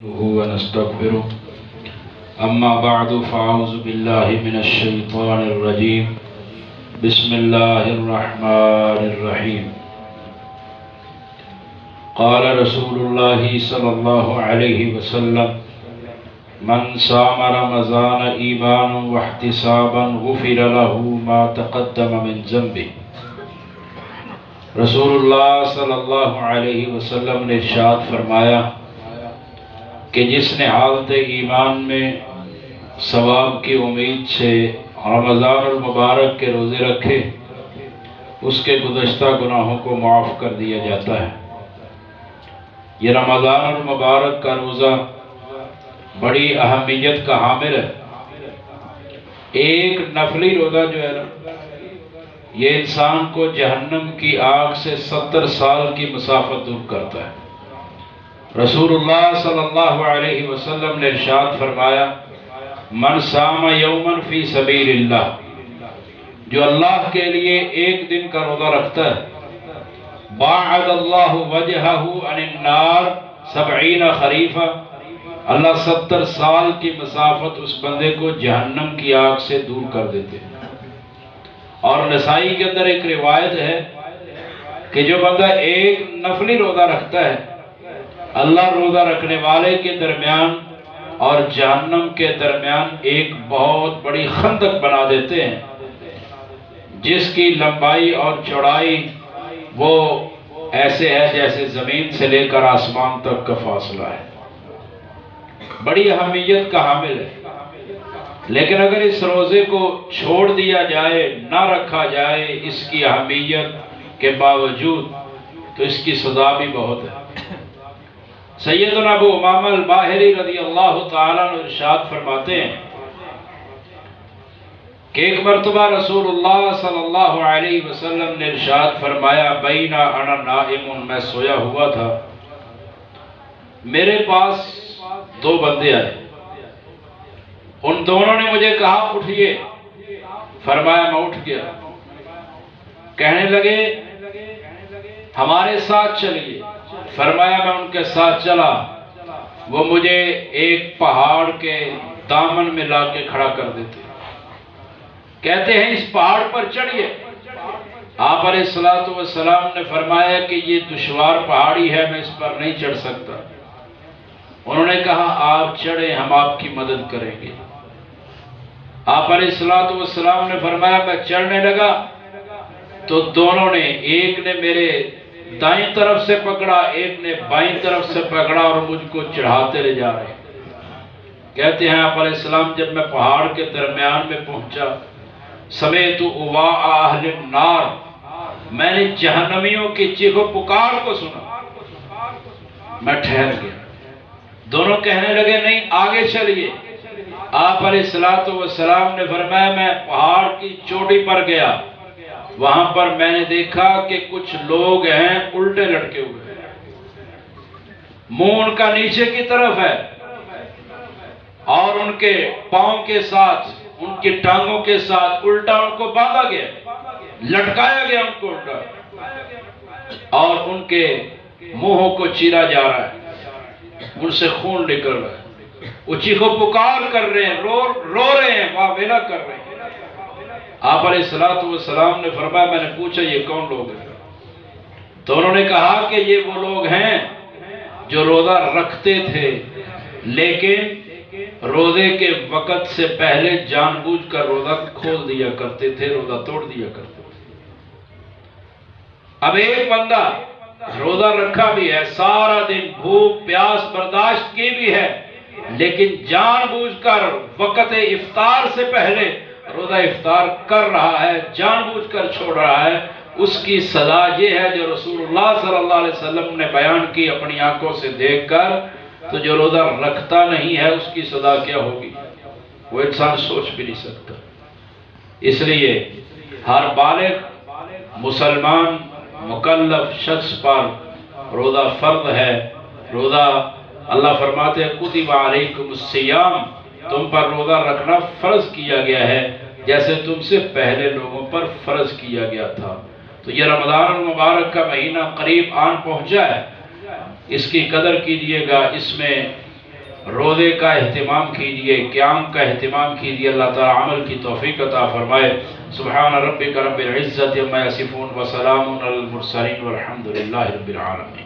ونستغفره أما بعد فأعوذ بالله من الشيطان الرجيم بسم الله الرحمن الرحيم قال رسول الله صلى الله عليه وسلم من صام رمضان إيمانا واحتسابا غفر له ما تقدم من ذنبه۔ رسول اللہ صلی اللہ علیہ وسلم نے ارشاد فرمایا کہ جس نے حالت ایمان میں ثواب کی امید سے رمضان المبارک کے روزے رکھے اس کے گزشتہ گناہوں کو معاف کر دیا جاتا ہے۔ یہ رمضان المبارک کا روزہ بڑی اہمیت کا حامل ہے۔ ایک نفلی روزہ جو ہے نا، یہ انسان کو جہنم کی آگ سے 70 سال کی مسافت دور کرتا ہے۔ رسول اللہ صلی اللہ علیہ وسلم نے ارشاد فرمایا من صام یوما فی سبیل اللہ، جو اللہ کے لیے ایک دن کا روزہ رکھتا ہے، باعد اللہ وجہہ عن النار 70 خریفہ، اللہ 70 سال کی مسافت اس بندے کو جہنم کی آگ سے دور کر دیتے ہیں۔ اور نسائی کے اندر ایک روایت ہے کہ جو بندہ ایک نفلی روزہ رکھتا ہے، اللہ روزہ رکھنے والے کے درمیان اور جہنم کے درمیان ایک بہت بڑی خندق بنا دیتے ہیں، جس کی لمبائی اور چوڑائی وہ ایسے ہے جیسے زمین سے لے کر آسمان تک کا فاصلہ ہے۔ بڑی اہمیت کا حامل ہے، لیکن اگر اس روزے کو چھوڑ دیا جائے، نہ رکھا جائے اس کی اہمیت کے باوجود، تو اس کی سزا بھی بہت ہے۔ سیدنا ابو امامہ الباہلی رضی اللہ تعالیٰ عنہ ارشاد فرماتے ہیں کہ ایک مرتبہ رسول اللہ صلی اللہ علیہ وسلم نے ارشاد فرمایا بینا انا نائم، میں سویا ہوا تھا، میرے پاس 2 بندے آئے، ان دونوں نے مجھے کہا اٹھئے، فرمایا میں اٹھ گیا، کہنے لگے ہمارے ساتھ چلیے، فرمایا میں ان کے ساتھ چلا، وہ مجھے ایک پہاڑ کے دامن میں لا کے کھڑا کر دیتے، کہتے ہیں اس پہاڑ پر چڑھیے۔ آپ علیہ السلام نے فرمایا کہ یہ دشوار پہاڑی ہے، میں اس پر نہیں چڑھ سکتا۔ انہوں نے کہا آپ چڑھیں، ہم آپ کی مدد کریں گے۔ آپ علیہ السلام نے فرمایا میں چڑھنے لگا تو دونوں نے، ایک نے میرے دائیں طرف سے پکڑا، ایک نے بائیں طرف سے پکڑا اور مجھ کو چڑھاتے لے جا رہے۔ کہتے ہیں آپ علیہ السلام جب میں پہاڑ کے درمیان میں پہنچا، سمیت اواء اہل النار، میں نے جہنمیوں کی چیخ و پکار کو سنا، میں ٹھہر گیا۔ دونوں کہنے لگے نہیں آگے چلیے۔ آپ علیہ السلام نے فرمایا میں پہاڑ کی چوٹی پر گیا، وہاں پر میں نے دیکھا کہ کچھ لوگ ہیں الٹے لٹکے ہوئے ہیں، منہ ان کا نیچے کی طرف ہے اور ان کے پاؤں کے ساتھ، ان کی ٹانگوں کے ساتھ الٹا ان کو باندھا گیا، لٹکایا گیا ان کو الٹا، اور ان کے منہوں کو چیرا جا رہا ہے، ان سے خون نکل رہا ہے، وہ چیخ و پکار کر رہے ہیں، رو رہے ہیں، واویلا کر رہے ہیں۔ آپ علیہ السلام نے فرمایا میں نے پوچھا یہ کون لوگ ہیں؟ تو انہوں نے کہا کہ یہ وہ لوگ ہیں جو روزہ رکھتے تھے لیکن روزے کے وقت سے پہلے جان بوجھ کر روزہ کھول دیا کرتے تھے، روزہ توڑ دیا کرتے تھے۔ اب ایک بندہ روزہ رکھا بھی ہے، سارا دن بھوک پیاس برداشت کی بھی ہے، لیکن جان بوجھ کر وقت افطار سے پہلے روزہ افطار کر رہا ہے، جان بوجھ کر چھوڑ رہا ہے، اس کی سزا یہ ہے جو رسول اللہ صلی اللہ علیہ وسلم نے بیان کی اپنی آنکھوں سے دیکھ کر۔ تو جو روزہ رکھتا نہیں ہے اس کی سزا کیا ہوگی وہ انسان سوچ بھی نہیں سکتا۔ اس لیے ہر بالغ مسلمان مکلف شخص پر روزہ فرض ہے۔ روزہ اللہ فرماتے ہیں کتب علیکم الصیام، تم پر روزہ رکھنا فرض کیا گیا ہے جیسے تم سے پہلے لوگوں پر فرض کیا گیا تھا۔ تو یہ رمضان المبارک کا مہینہ قریب آن پہنچا ہے، اس کی قدر کیجئے گا، اس میں روزے کا اہتمام کیجئے، قیام کا اہتمام کیجئے، اللہ تعالی عمل کی توفیق عطا فرمائے۔ سبحان ربک رب العزت عما یصفون وسلام علی المرسلین والحمد للہ رب العالمین۔